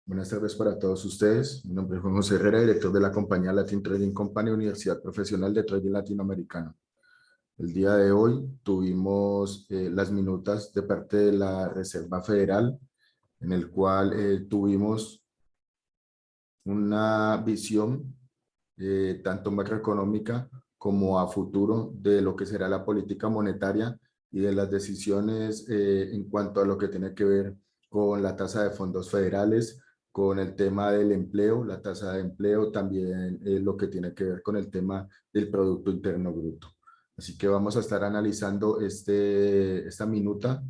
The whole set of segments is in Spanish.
Buenas tardes para todos ustedes. Mi nombre es Juan José Herrera, director de la compañía Latin Trading Company, Universidad Profesional de Trading Latinoamericano. El día de hoy tuvimos las minutas de parte de la Reserva Federal, en el cual tuvimos una visión tanto macroeconómica como a futuro de lo que será la política monetaria y de las decisiones en cuanto a lo que tiene que ver con la tasa de fondos federales, con el tema del empleo, la tasa de empleo, también lo que tiene que ver con el tema del Producto Interno Bruto. Así que vamos a estar analizando esta minuta,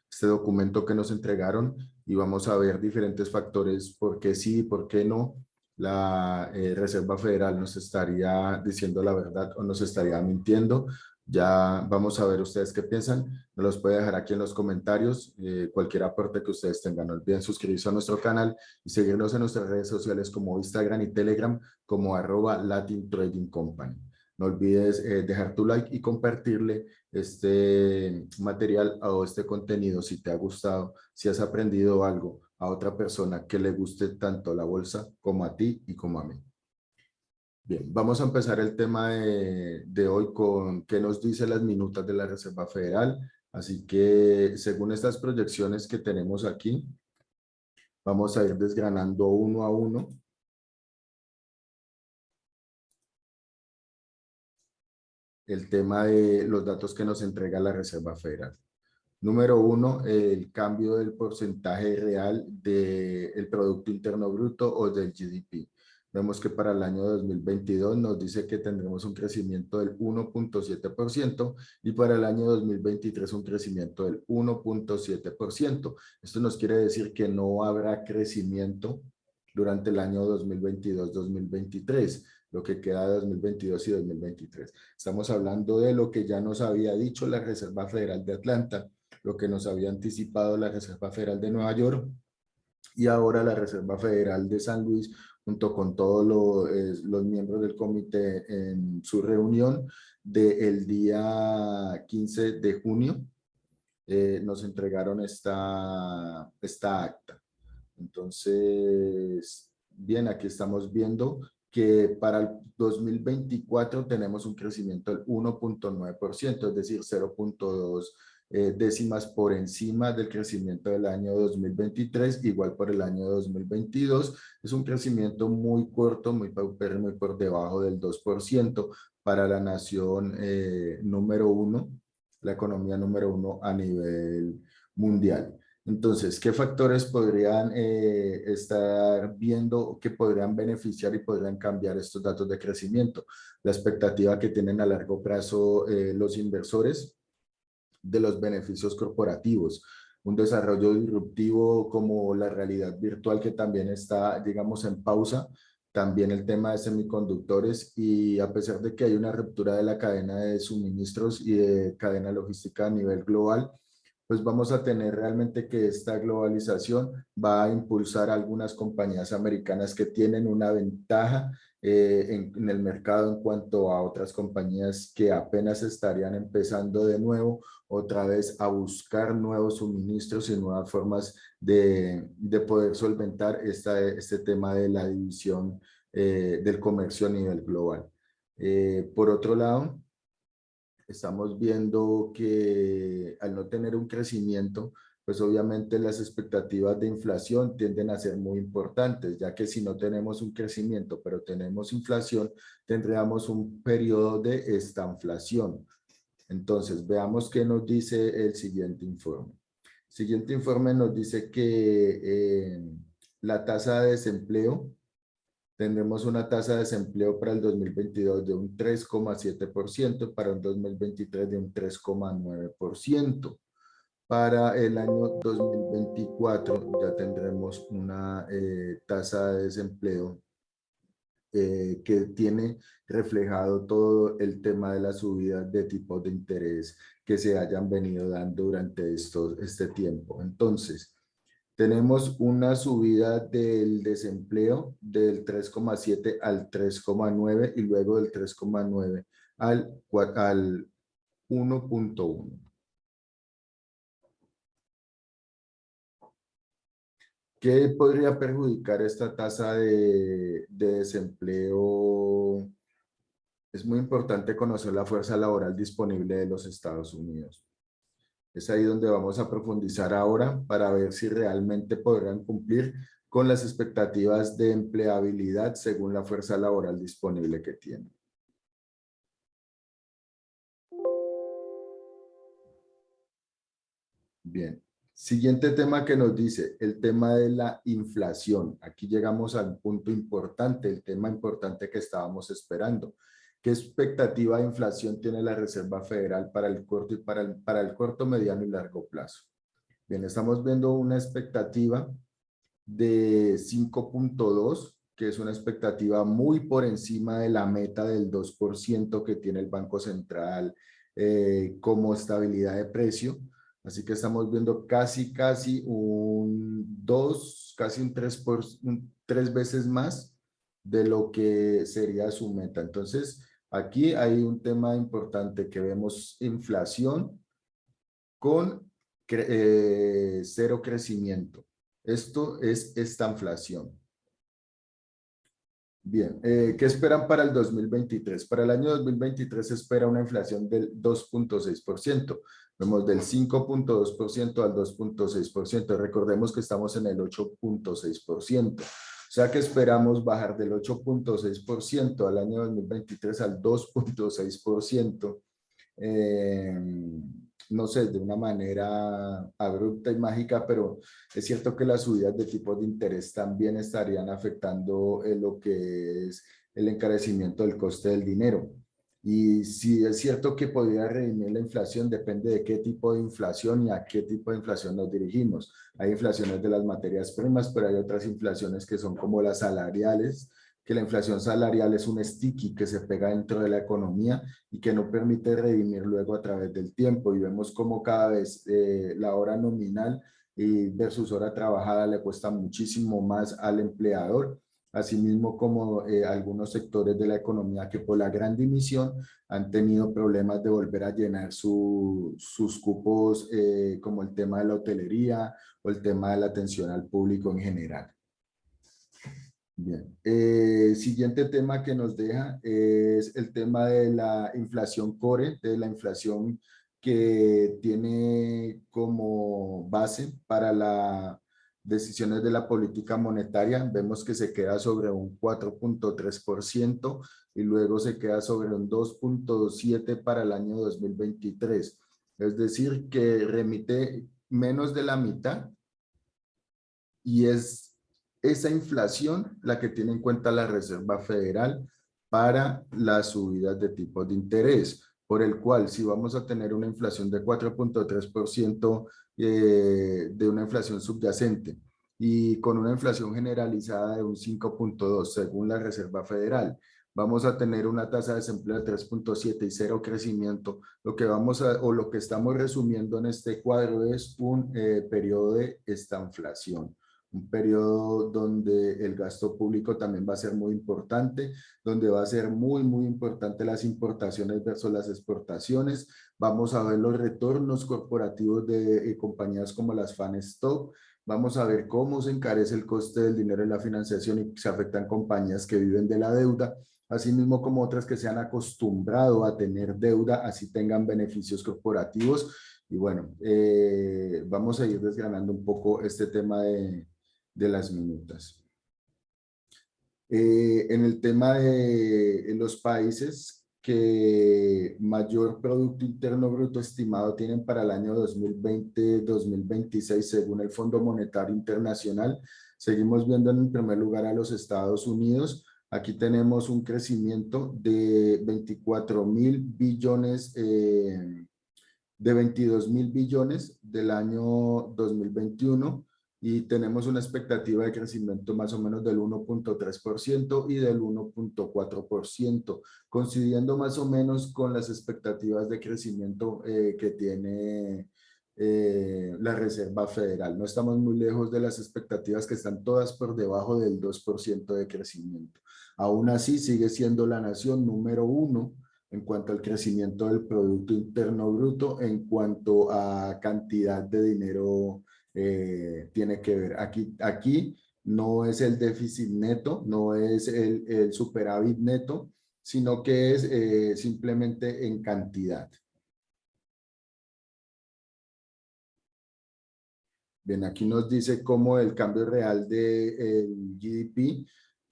este documento que nos entregaron, y vamos a ver diferentes factores, por qué sí, por qué no la Reserva Federal nos estaría diciendo la verdad o nos estaría mintiendo. Ya vamos a ver ustedes qué piensan. Nos los puede dejar aquí en los comentarios. Cualquier aporte que ustedes tengan. No olviden suscribirse a nuestro canal y seguirnos en nuestras redes sociales como Instagram y Telegram como @Latin Trading Company. No olvides dejar tu like y compartirle este material o este contenido si te ha gustado, si has aprendido algo a otra persona que le guste tanto la bolsa como a ti y como a mí. Bien, vamos a empezar el tema de hoy con qué nos dice las minutas de la Reserva Federal. Así que según estas proyecciones que tenemos aquí, vamos a ir desgranando uno a uno el tema de los datos que nos entrega la Reserva Federal. Número uno, el cambio del porcentaje real del Producto Interno Bruto o del GDP. Vemos que para el año 2022 nos dice que tendremos un crecimiento del 1.7% y para el año 2023 un crecimiento del 1.7%. Esto nos quiere decir que no habrá crecimiento durante el año 2022-2023, lo que queda de 2022 y 2023. Estamos hablando de lo que ya nos había dicho la Reserva Federal de Atlanta, lo que nos había anticipado la Reserva Federal de Nueva York y ahora la Reserva Federal de San Luis, junto con todos los miembros del comité en su reunión del día 15 de junio, nos entregaron esta acta. Entonces, bien, aquí estamos viendo que para el 2024 tenemos un crecimiento del 1.9%, es decir, 0.2 décimas por encima del crecimiento del año 2023, igual por el año 2022. Es un crecimiento muy corto, muy paupérrimo y por debajo del 2% para la nación número uno, la economía número uno a nivel mundial. Entonces, ¿qué factores podrían estar viendo que podrían beneficiar y podrían cambiar estos datos de crecimiento? La expectativa que tienen a largo plazo los inversores de los beneficios corporativos, un desarrollo disruptivo como la realidad virtual que también está, digamos, en pausa, también el tema de semiconductores, y a pesar de que hay una ruptura de la cadena de suministros y de cadena logística a nivel global, pues vamos a tener realmente que esta globalización va a impulsar a algunas compañías americanas que tienen una ventaja en el mercado en cuanto a otras compañías que apenas estarían empezando de nuevo, otra vez a buscar nuevos suministros y nuevas formas de poder solventar este tema de la división del comercio a nivel global. Por otro lado, estamos viendo que al no tener un crecimiento, pues obviamente las expectativas de inflación tienden a ser muy importantes, ya que si no tenemos un crecimiento, pero tenemos inflación, tendríamos un periodo de estanflación. Entonces, veamos qué nos dice el siguiente informe. El siguiente informe nos dice que la tasa de desempleo, tendremos una tasa de desempleo para el 2022 de un 3,7%, para un 2023 de un 3,9%. Para el año 2024 ya tendremos una tasa de desempleo que tiene reflejado todo el tema de la subida de tipos de interés que se hayan venido dando durante este tiempo. Entonces, tenemos una subida del desempleo del 3,7 al 3,9 y luego del 3,9 al 1.1. ¿Qué podría perjudicar esta tasa de desempleo? Es muy importante conocer la fuerza laboral disponible de los Estados Unidos. Es ahí donde vamos a profundizar ahora para ver si realmente podrán cumplir con las expectativas de empleabilidad según la fuerza laboral disponible que tienen. Bien. Siguiente tema que nos dice, el tema de la inflación. Aquí llegamos al punto importante, el tema importante que estábamos esperando. ¿Qué expectativa de inflación tiene la Reserva Federal para el corto y para el corto, mediano y largo plazo? Bien, estamos viendo una expectativa de 5,2, que es una expectativa muy por encima de la meta del 2% que tiene el Banco Central como estabilidad de precio. Así que estamos viendo casi un 2, casi un 3 veces más de lo que sería su meta. Entonces, aquí hay un tema importante que vemos inflación con cero crecimiento. Esto es esta inflación. Bien, ¿qué esperan para el 2023? Para el año 2023 se espera una inflación del 2,6%. Vemos del 5,2% al 2,6%. Recordemos que estamos en el 8,6%. O sea que esperamos bajar del 8,6% al año 2023 al 2,6%. No sé, de una manera abrupta y mágica, pero es cierto que las subidas de tipos de interés también estarían afectando lo que es el encarecimiento del coste del dinero. Y si es cierto que podría redimir la inflación, depende de qué tipo de inflación y a qué tipo de inflación nos dirigimos. Hay inflaciones de las materias primas, pero hay otras inflaciones que son como las salariales, que la inflación salarial es un sticky que se pega dentro de la economía y que no permite redimir luego a través del tiempo. Y vemos cómo cada vez la hora nominal versus hora trabajada le cuesta muchísimo más al empleador. Asimismo, como algunos sectores de la economía que por la gran dimisión han tenido problemas de volver a llenar sus cupos, como el tema de la hotelería o el tema de la atención al público en general. Bien, siguiente tema que nos deja es el tema de la inflación core, de la inflación que tiene como base para las decisiones de la política monetaria. Vemos que se queda sobre un 4,3% y luego se queda sobre un 2,7% para el año 2023. Es decir, que remite menos de la mitad y es esa inflación la que tiene en cuenta la Reserva Federal para las subidas de tipos de interés, por el cual si vamos a tener una inflación de 4,3% de una inflación subyacente y con una inflación generalizada de un 5,2 según la Reserva Federal, vamos a tener una tasa de desempleo de 3,7 y cero crecimiento. Lo que vamos a, o lo que estamos resumiendo en este cuadro es un periodo de estanflación, un periodo donde el gasto público también va a ser muy importante, donde va a ser muy importante las importaciones versus las exportaciones. Vamos a ver los retornos corporativos de compañías como las Fan Stock. Vamos a ver cómo se encarece el coste del dinero en la financiación y se afectan compañías que viven de la deuda, asimismo como otras que se han acostumbrado a tener deuda, así tengan beneficios corporativos. Y bueno, vamos a ir desgranando un poco este tema de las minutas. En el tema de los países que mayor Producto Interno Bruto estimado tienen para el año 2020-2026, según el Fondo Monetario Internacional, seguimos viendo en el primer lugar a los Estados Unidos. Aquí tenemos un crecimiento de 24.000 billones, de 22.000 billones del año 2021 y tenemos una expectativa de crecimiento más o menos del 1,3% y del 1,4%, coincidiendo más o menos con las expectativas de crecimiento que tiene la Reserva Federal. No estamos muy lejos de las expectativas que están todas por debajo del 2% de crecimiento. Aún así, sigue siendo la nación número uno en cuanto al crecimiento del Producto Interno Bruto, en cuanto a cantidad de dinero tiene que ver. Aquí no es el déficit neto, no es el superávit neto, sino que es simplemente en cantidad. Bien, aquí nos dice cómo el cambio real del GDP,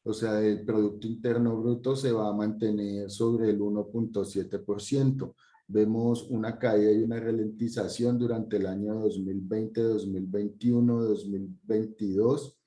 o sea, el Producto Interno Bruto, se va a mantener sobre el 1.7%. Vemos una caída y una ralentización durante el año 2020, 2021, 2022.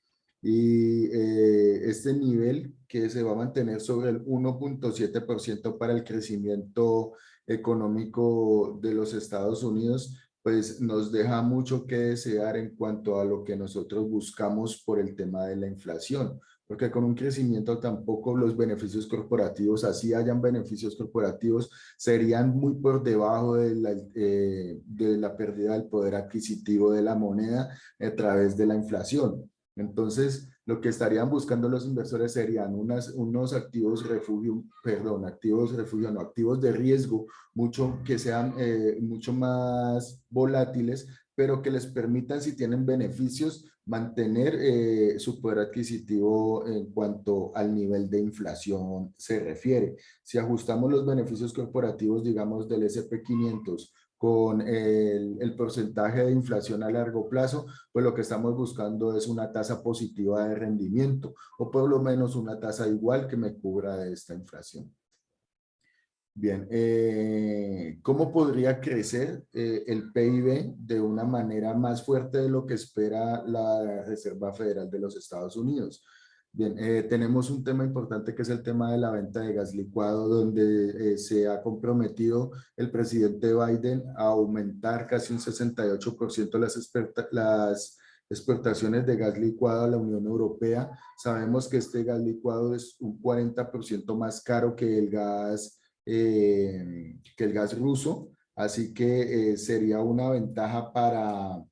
Y este nivel que se va a mantener sobre el 1.7% para el crecimiento económico de los Estados Unidos, pues nos deja mucho que desear en cuanto a lo que nosotros buscamos por el tema de la inflación, porque con un crecimiento tampoco los beneficios corporativos, así hayan beneficios corporativos, serían muy por debajo de la pérdida del poder adquisitivo de la moneda a través de la inflación. Entonces, lo que estarían buscando los inversores serían unos activos refugio, perdón, activos refugio, no, activos de riesgo mucho, que sean mucho más volátiles, pero que les permitan, si tienen beneficios, mantener su poder adquisitivo en cuanto al nivel de inflación se refiere. Si ajustamos los beneficios corporativos, digamos, del S&P 500 con el porcentaje de inflación a largo plazo, pues lo que estamos buscando es una tasa positiva de rendimiento, o por lo menos una tasa igual que me cubra de esta inflación. Bien, ¿cómo podría crecer el PIB de una manera más fuerte de lo que espera la Reserva Federal de los Estados Unidos? Bien, tenemos un tema importante que es el tema de la venta de gas licuado, donde se ha comprometido el presidente Biden a aumentar casi un 68% las exportaciones de gas licuado a la Unión Europea. Sabemos que este gas licuado es un 40% más caro que el gas ruso, así que sería una ventaja para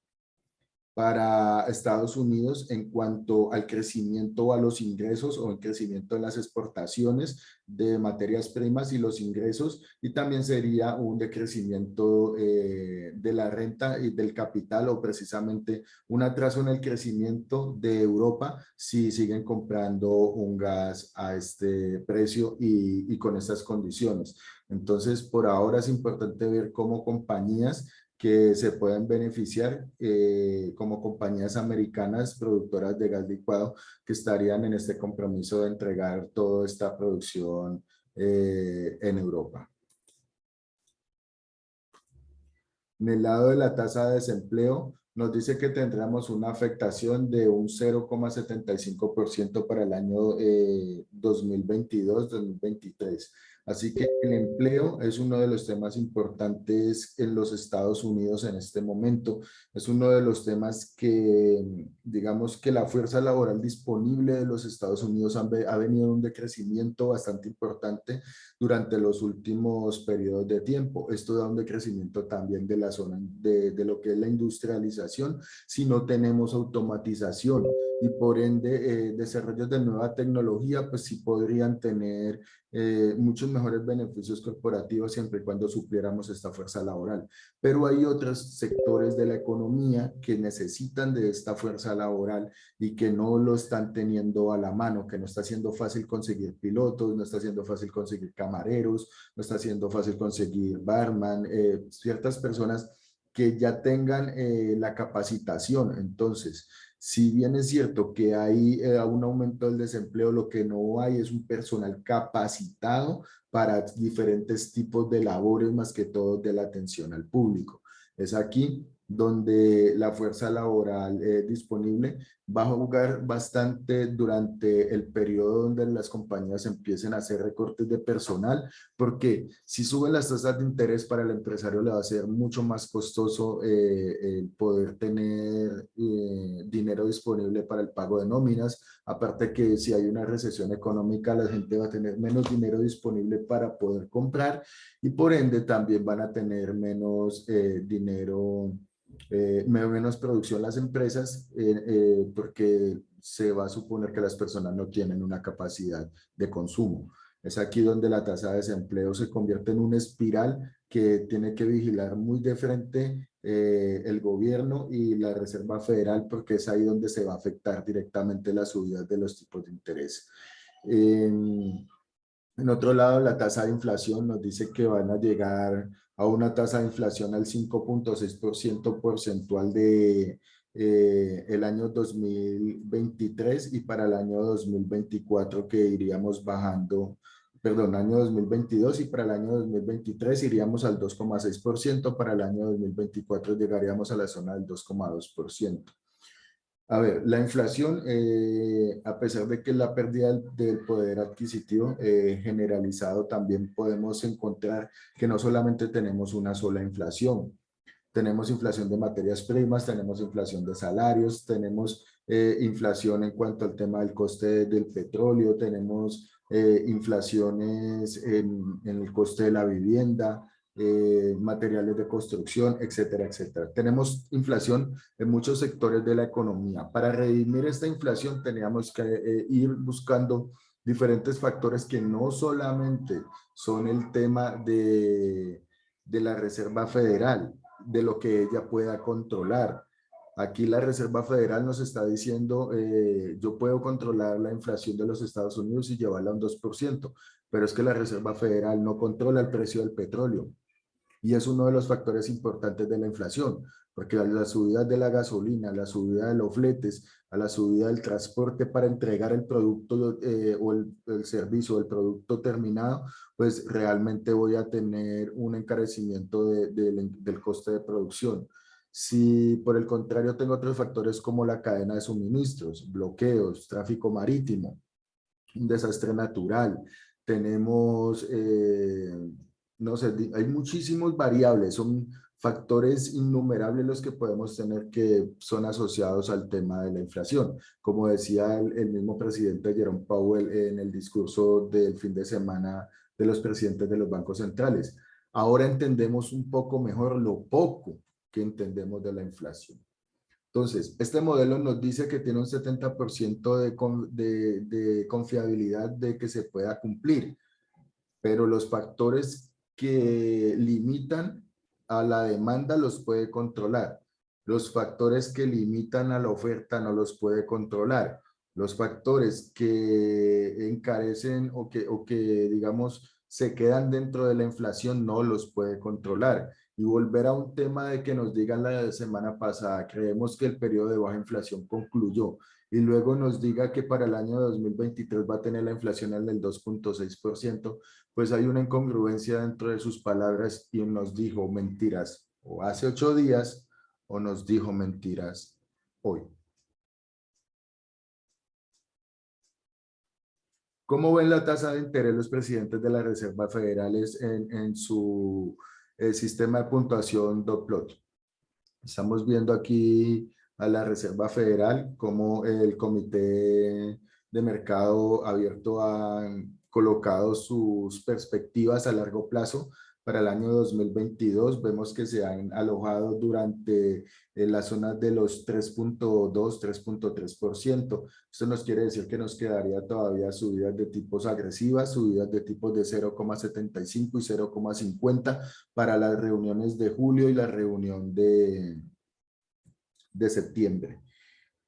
Estados Unidos en cuanto al crecimiento o a los ingresos o el crecimiento de las exportaciones de materias primas y los ingresos, y también sería un decrecimiento de la renta y del capital, o precisamente un atraso en el crecimiento de Europa si siguen comprando un gas a este precio y con estas condiciones. Entonces, por ahora es importante ver cómo compañías que se pueden beneficiar como compañías americanas productoras de gas licuado, que estarían en este compromiso de entregar toda esta producción en Europa. En el lado de la tasa de desempleo, nos dice que tendremos una afectación de un 0,75% para el año 2022-2023. Así que el empleo es uno de los temas importantes en los Estados Unidos en este momento. Es uno de los temas que, digamos que la fuerza laboral disponible de los Estados Unidos ha venido en un decrecimiento bastante importante durante los últimos periodos de tiempo. Esto da un decrecimiento también de la zona de lo que es la industrialización, si no tenemos automatización y por ende desarrollos de nueva tecnología, pues sí podrían tener muchos mejores beneficios corporativos siempre y cuando supliéramos esta fuerza laboral. Pero hay otros sectores de la economía que necesitan de esta fuerza laboral y que no lo están teniendo a la mano, que no está siendo fácil conseguir pilotos, no está siendo fácil conseguir camareros, no está siendo fácil conseguir barman, ciertas personas que ya tengan la capacitación. Entonces, si bien es cierto que hay un aumento del desempleo, lo que no hay es un personal capacitado para diferentes tipos de labores, más que todo de la atención al público. Es aquí donde la fuerza laboral disponible va a jugar bastante durante el periodo donde las compañías empiecen a hacer recortes de personal, porque si suben las tasas de interés, para el empresario le va a ser mucho más costoso poder tener dinero disponible para el pago de nóminas. Aparte que si hay una recesión económica, la gente va a tener menos dinero disponible para poder comprar, y por ende también van a tener menos dinero, menos producción las empresas, porque se va a suponer que las personas no tienen una capacidad de consumo. Es aquí donde la tasa de desempleo se convierte en una espiral que tiene que vigilar muy de frente el gobierno y la Reserva Federal, porque es ahí donde se va a afectar directamente las subidas de los tipos de interés. En otro lado, la tasa de inflación nos dice que van a llegar a una tasa de inflación al 5,6% porcentual de el año 2023 y para el año 2024 que iríamos bajando, perdón, año 2022 y para el año 2023 iríamos al 2,6%, para el año 2024 llegaríamos a la zona del 2,2%. A ver, la inflación, a pesar de que la pérdida del poder adquisitivo generalizado, también podemos encontrar que no solamente tenemos una sola inflación, tenemos inflación de materias primas, tenemos inflación de salarios, tenemos inflación en cuanto al tema del coste del petróleo, tenemos inflaciones en el coste de la vivienda, materiales de construcción, etcétera, etcétera. Tenemos inflación en muchos sectores de la economía. Para redimir esta inflación teníamos que ir buscando diferentes factores que no solamente son el tema de la Reserva Federal, de lo que ella pueda controlar. Aquí la Reserva Federal nos está diciendo, yo puedo controlar la inflación de los Estados Unidos y llevarla a un 2%, pero es que la Reserva Federal no controla el precio del petróleo. Y es uno de los factores importantes de la inflación, porque a la subida de la gasolina, a la subida de los fletes, a la subida del transporte para entregar el producto o el servicio, el producto terminado, pues realmente voy a tener un encarecimiento del coste de producción. Si por el contrario tengo otros factores como la cadena de suministros, bloqueos, tráfico marítimo, un desastre natural, tenemos, no sé, hay muchísimos variables, son factores innumerables los que podemos tener que son asociados al tema de la inflación. Como decía el mismo presidente Jerome Powell en el discurso del fin de semana de los presidentes de los bancos centrales. Ahora entendemos un poco mejor lo poco que entendemos de la inflación. Entonces, este modelo nos dice que tiene un 70% de confiabilidad de que se pueda cumplir, pero los factores que limitan a la demanda los puede controlar. Los factores que limitan a la oferta no los puede controlar. Los factores que encarecen o que digamos, se quedan dentro de la inflación no los puede controlar. Y volver a un tema de que nos digan la semana pasada, creemos que el periodo de baja inflación concluyó y luego nos diga que para el año 2023 va a tener la inflación en el 2,6%, pues hay una incongruencia dentro de sus palabras y nos dijo mentiras o hace 8 días o nos dijo mentiras hoy. ¿Cómo ven la tasa de interés los presidentes de las reservas federales en su sistema de puntuación dot plot? Estamos viendo aquí a la Reserva Federal como el Comité de Mercado Abierto ha colocado sus perspectivas a largo plazo para el año 2022. Vemos que se han alojado durante la zona de los 3,2, 3,3%. Esto nos quiere decir que nos quedaría todavía subidas de tipos agresivas, subidas de tipos de 0,75 y 0,50 para las reuniones de julio y la reunión de septiembre.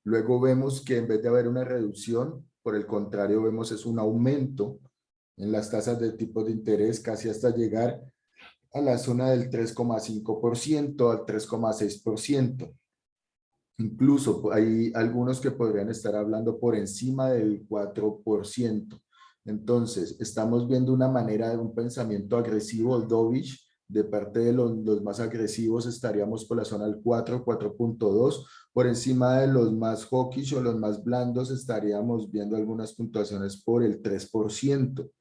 Luego vemos que en vez de haber una reducción, por el contrario, vemos es un aumento en las tasas de tipo de interés casi hasta llegar a la zona del 3,5% al 3,6%. Incluso hay algunos que podrían estar hablando por encima del 4%. Entonces, estamos viendo una manera de un pensamiento agresivo, dovish, de parte de los más agresivos estaríamos por la zona del 4, 4,2. Por encima de los más hawkish o los más blandos estaríamos viendo algunas puntuaciones por el 3%,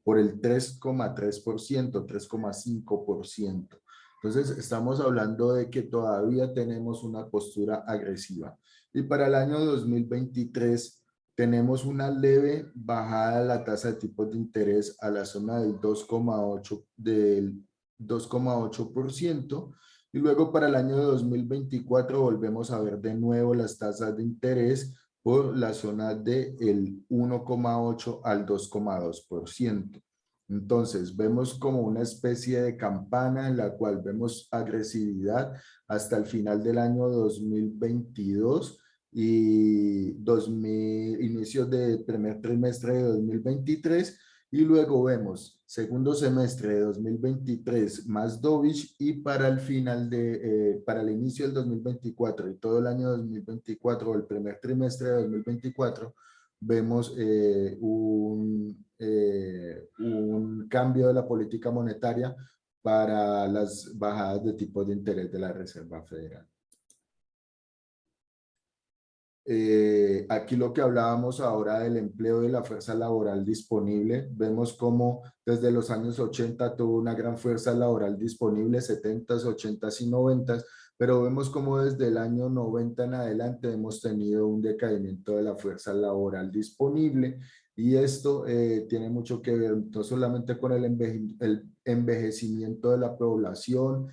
por el 3,3%, 3,5%. Entonces, estamos hablando de que todavía tenemos una postura agresiva. Y para el año 2023 tenemos una leve bajada de la tasa de tipos de interés a la zona del 2,8%. Y luego para el año 2024 volvemos a ver de nuevo las tasas de interés por la zona del 1,8 al 2,2%. Entonces, vemos como una especie de campana en la cual vemos agresividad hasta el final del año 2022 y inicios del primer trimestre de 2023, y luego vemos segundo semestre de 2023 más dovish, y para el final para el inicio del 2024 y todo el año 2024 o el primer trimestre de 2024 vemos un cambio de la política monetaria para las bajadas de tipos de interés de la Reserva Federal. Aquí lo que hablábamos ahora del empleo de la fuerza laboral disponible, vemos cómo desde los años 80 tuvo una gran fuerza laboral disponible, 70s, 80s y 90s, pero vemos cómo desde el año 90 en adelante hemos tenido un decaimiento de la fuerza laboral disponible, y esto tiene mucho que ver no solamente con el envejecimiento de la población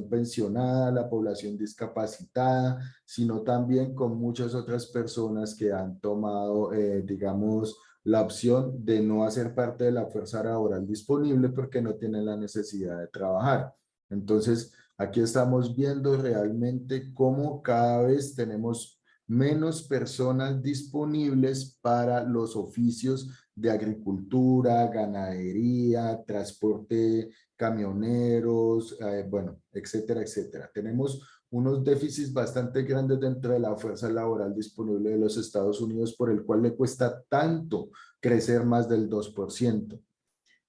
pensionada, la población discapacitada, sino también con muchas otras personas que han tomado, digamos, la opción de no hacer parte de la fuerza laboral disponible porque no tienen la necesidad de trabajar. Entonces, aquí estamos viendo realmente cómo cada vez tenemos menos personas disponibles para los oficios de agricultura, ganadería, transporte, camioneros, bueno, etcétera, etcétera. Tenemos unos déficits bastante grandes dentro de la fuerza laboral disponible de los Estados Unidos, por el cual le cuesta tanto crecer más del 2%.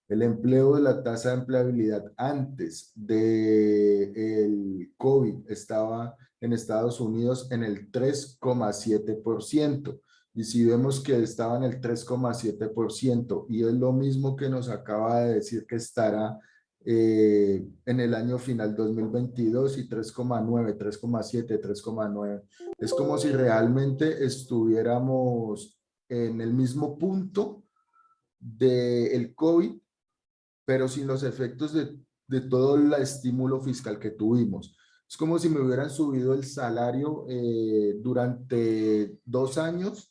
El empleo de la tasa de empleabilidad antes del COVID estaba en Estados Unidos en el 3,7%. Y si vemos que estaba en el 3,7%, y es lo mismo que nos acaba de decir que estará en el año final 2022, y 3,9, 3,7, 3,9. Es como si realmente estuviéramos en el mismo punto del COVID, pero sin los efectos de todo el estímulo fiscal que tuvimos. Es como si me hubieran subido el salario durante 2 años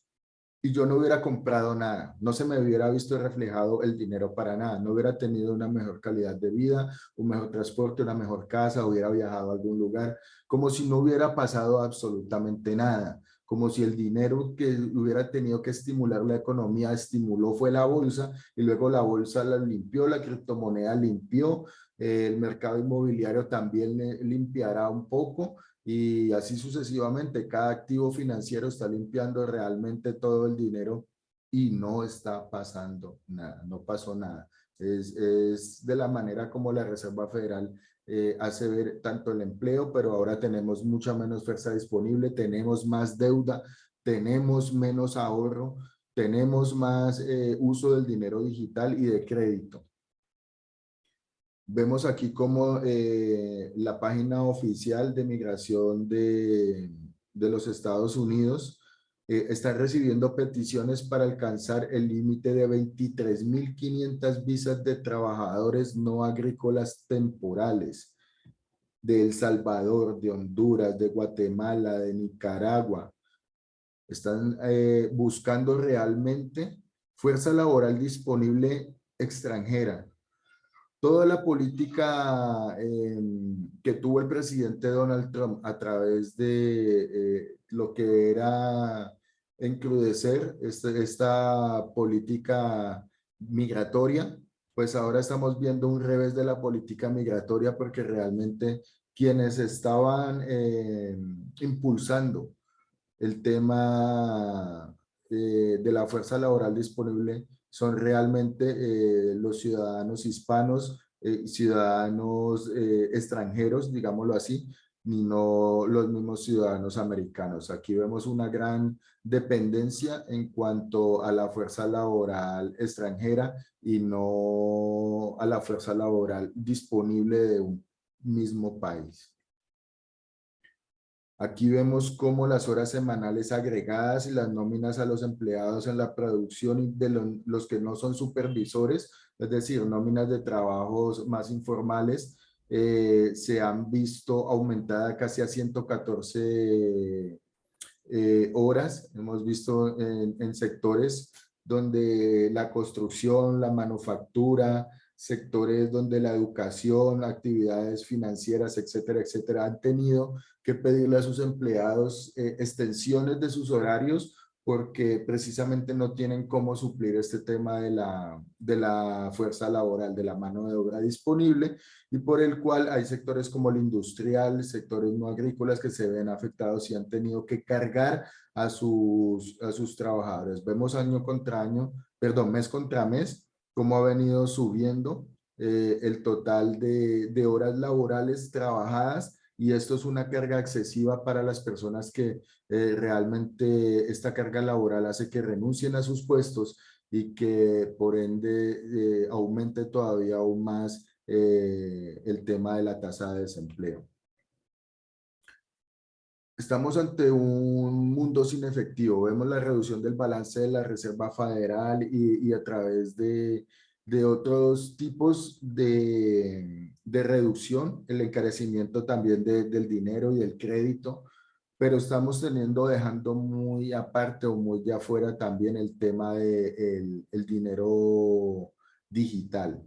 y yo no hubiera comprado nada, no se me hubiera visto reflejado el dinero para nada, no hubiera tenido una mejor calidad de vida, un mejor transporte, una mejor casa, hubiera viajado a algún lugar, como si no hubiera pasado absolutamente nada, como si el dinero que hubiera tenido que estimular la economía estimuló fue la bolsa, y luego la bolsa la limpió, la criptomoneda limpió, el mercado inmobiliario también limpiará un poco, y así sucesivamente. Cada activo financiero está limpiando realmente todo el dinero y no está pasando nada, no pasó nada. Es de la manera como la Reserva Federal hace ver tanto el empleo, pero ahora tenemos mucha menos fuerza disponible, tenemos más deuda, tenemos menos ahorro, tenemos más uso del dinero digital y de crédito. Vemos aquí como la página oficial de migración de los Estados Unidos está recibiendo peticiones para alcanzar el límite de 23.500 visas de trabajadores no agrícolas temporales de El Salvador, de Honduras, de Guatemala, de Nicaragua. Están buscando realmente fuerza laboral disponible extranjera. Toda la política que tuvo el presidente Donald Trump a través de lo que era encrudecer esta política migratoria, pues ahora estamos viendo un revés de la política migratoria, porque realmente quienes estaban impulsando el tema de la fuerza laboral disponible son realmente los ciudadanos hispanos, ciudadanos extranjeros, digámoslo así, ni no los mismos ciudadanos americanos. Aquí vemos una gran dependencia en cuanto a la fuerza laboral extranjera y no a la fuerza laboral disponible de un mismo país. Aquí vemos cómo las horas semanales agregadas y las nóminas a los empleados en la producción y de los que no son supervisores, es decir, nóminas de trabajos más informales, se han visto aumentada casi a 114 horas. Hemos visto en sectores donde la construcción, la manufactura, sectores donde la educación, actividades financieras, etcétera, etcétera, han tenido que pedirle a sus empleados extensiones de sus horarios porque precisamente no tienen cómo suplir este tema de la fuerza laboral, de la mano de obra disponible, y por el cual hay sectores como el industrial, sectores no agrícolas que se ven afectados y han tenido que cargar a sus trabajadores. Vemos año contra año, perdón, mes contra mes, cómo ha venido subiendo el total de horas laborales trabajadas, y esto es una carga excesiva para las personas que realmente esta carga laboral hace que renuncien a sus puestos y que por ende aumente todavía aún más el tema de la tasa de desempleo. Estamos ante un mundo sin efectivo. Vemos la reducción del balance de la Reserva Federal y a través de otros tipos de reducción, el encarecimiento también del dinero y del crédito, pero estamos teniendo, dejando muy aparte o muy de afuera también el tema de el dinero digital.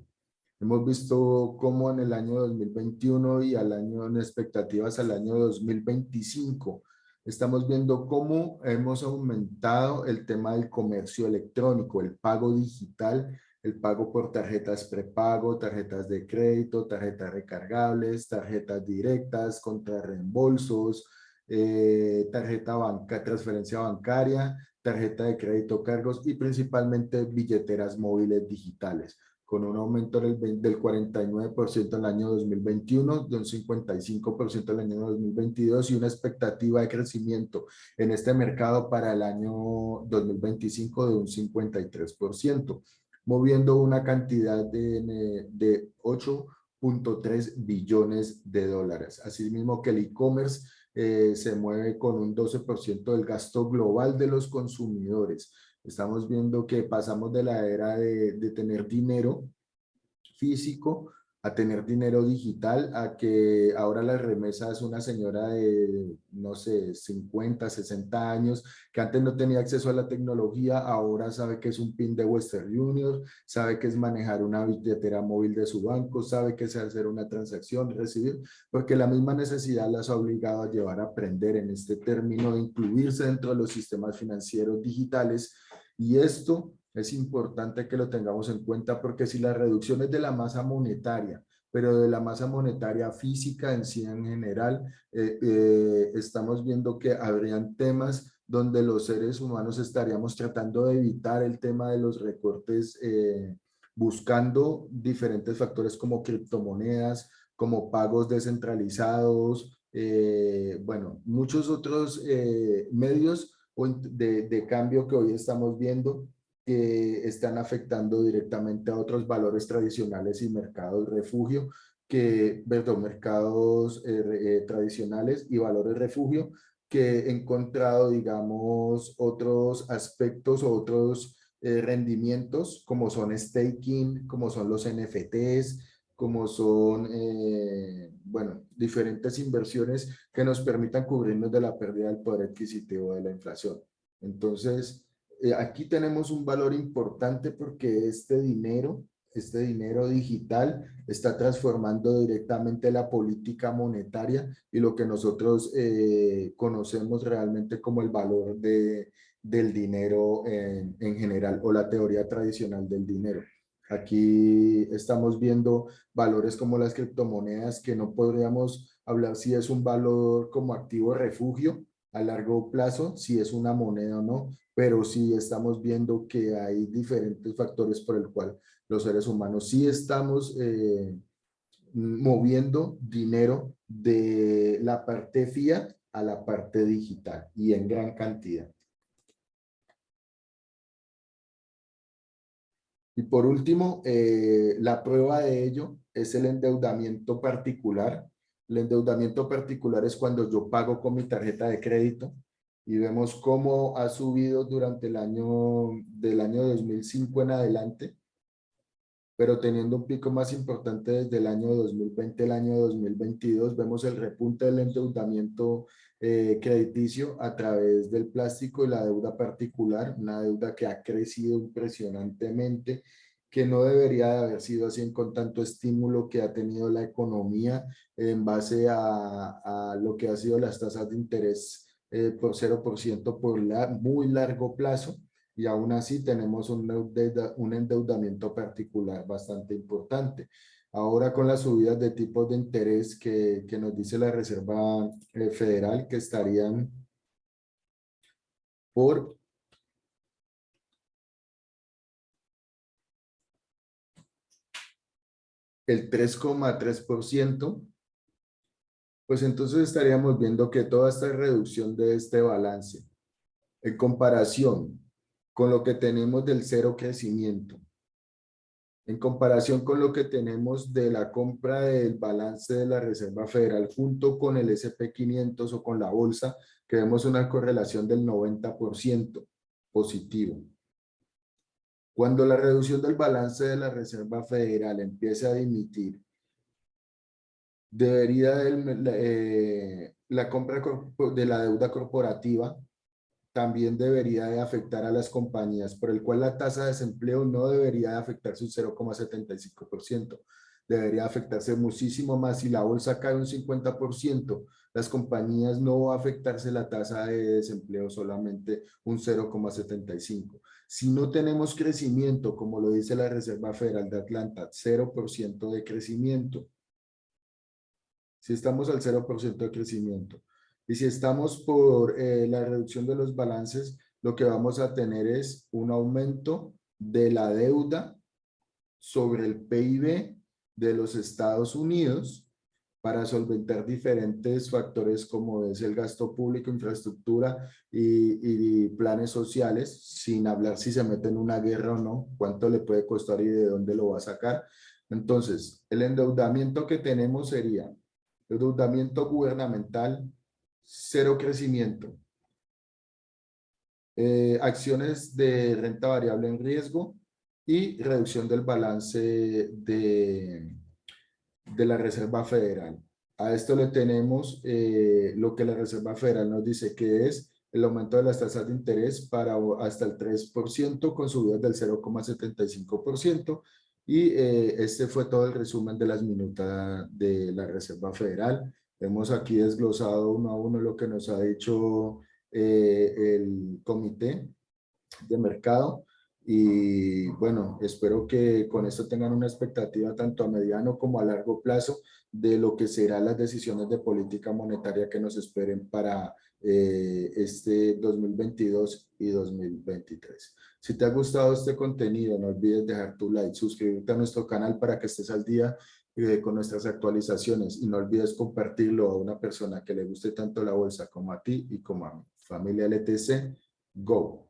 Hemos visto cómo en el año 2021 y al año en expectativas al año 2025, estamos viendo cómo hemos aumentado el tema del comercio electrónico, el pago digital, el pago por tarjetas prepago, tarjetas de crédito, tarjetas recargables, tarjetas directas, contra reembolsos, transferencia bancaria, tarjeta de crédito cargos y principalmente billeteras móviles digitales, con un aumento del 49% en el año 2021, de un 55% en el año 2022 y una expectativa de crecimiento en este mercado para el año 2025 de un 53%, moviendo una cantidad de 8.3 billones de dólares. Asimismo que el e-commerce se mueve con un 12% del gasto global de los consumidores. Estamos viendo que pasamos de la era de tener dinero físico a tener dinero digital, a que ahora la remesa es una señora de, no sé, 50, 60 años, que antes no tenía acceso a la tecnología, ahora sabe que es un PIN de Western Union, sabe que es manejar una billetera móvil de su banco, sabe que es hacer una transacción, recibir, porque la misma necesidad las ha obligado a llevar a aprender en este término de incluirse dentro de los sistemas financieros digitales. Y esto es importante que lo tengamos en cuenta, porque si la reducción es de la masa monetaria, pero de la masa monetaria física en sí en general, estamos viendo que habrían temas donde los seres humanos estaríamos tratando de evitar el tema de los recortes, buscando diferentes factores como criptomonedas, como pagos descentralizados, bueno, muchos otros medios de cambio que hoy estamos viendo que están afectando directamente a otros valores tradicionales y mercados refugio, perdón, mercados tradicionales y valores refugio, que he encontrado, digamos, otros aspectos o otros rendimientos, como son staking, como son los NFTs, como son, bueno, diferentes inversiones que nos permitan cubrirnos de la pérdida del poder adquisitivo de la inflación. Entonces, aquí tenemos un valor importante porque este dinero digital está transformando directamente la política monetaria y lo que nosotros conocemos realmente como el valor del dinero en general, o la teoría tradicional del dinero. Aquí estamos viendo valores como las criptomonedas, que no podríamos hablar si es un valor como activo refugio a largo plazo, si es una moneda o no, pero sí estamos viendo que hay diferentes factores por el cual los seres humanos sí estamos moviendo dinero de la parte fiat a la parte digital, y en gran cantidad. Y por último, la prueba de ello es el endeudamiento particular. El endeudamiento particular es cuando yo pago con mi tarjeta de crédito, y vemos cómo ha subido durante el año, del año 2005 en adelante, pero teniendo un pico más importante desde el año 2020 al año 2022, vemos el repunte del endeudamiento crediticio a través del plástico y la deuda particular, una deuda que ha crecido impresionantemente, que no debería de haber sido así con tanto estímulo que ha tenido la economía en base a lo que ha sido las tasas de interés por 0% por muy largo plazo, y aún así tenemos un endeudamiento particular bastante importante. Ahora con las subidas de tipos de interés que nos dice la Reserva Federal, que estarían por el 3,3%, pues entonces estaríamos viendo que toda esta reducción de este balance, en comparación con lo que tenemos del cero crecimiento, en comparación con lo que tenemos de la compra del balance de la Reserva Federal junto con el SP500 o con la bolsa, que vemos una correlación del 90% positivo. Cuando la reducción del balance de la Reserva Federal empiece a dimitir, debería la compra de la deuda corporativa también debería de afectar a las compañías, por el cual la tasa de desempleo no debería de afectarse un 0,75%, debería afectarse muchísimo más. Si la bolsa cae un 50%, las compañías no va a afectarse la tasa de desempleo solamente un 0,75%. Si no tenemos crecimiento, como lo dice la Reserva Federal de Atlanta, 0% de crecimiento, si estamos al 0% de crecimiento. Y si estamos por la reducción de los balances, lo que vamos a tener es un aumento de la deuda sobre el PIB de los Estados Unidos para solventar diferentes factores como es el gasto público, infraestructura y planes sociales, sin hablar si se mete en una guerra o no, cuánto le puede costar y de dónde lo va a sacar. Entonces, el endeudamiento que tenemos sería endeudamiento gubernamental, cero crecimiento, acciones de renta variable en riesgo y reducción del balance de la Reserva Federal. A esto le tenemos lo que la Reserva Federal nos dice que es el aumento de las tasas de interés para hasta el 3% con subidas del 0,75%. Y este fue todo el resumen de las minutas de la Reserva Federal. Hemos aquí desglosado uno a uno lo que nos ha dicho el comité de mercado. Y bueno, espero que con esto tengan una expectativa tanto a mediano como a largo plazo de lo que serán las decisiones de política monetaria que nos esperen para este 2022 y 2023. Si te ha gustado este contenido, no olvides dejar tu like, suscribirte a nuestro canal para que estés al día con nuestras actualizaciones y no olvides compartirlo a una persona que le guste tanto la bolsa como a ti y como a mí. Familia LTC, go.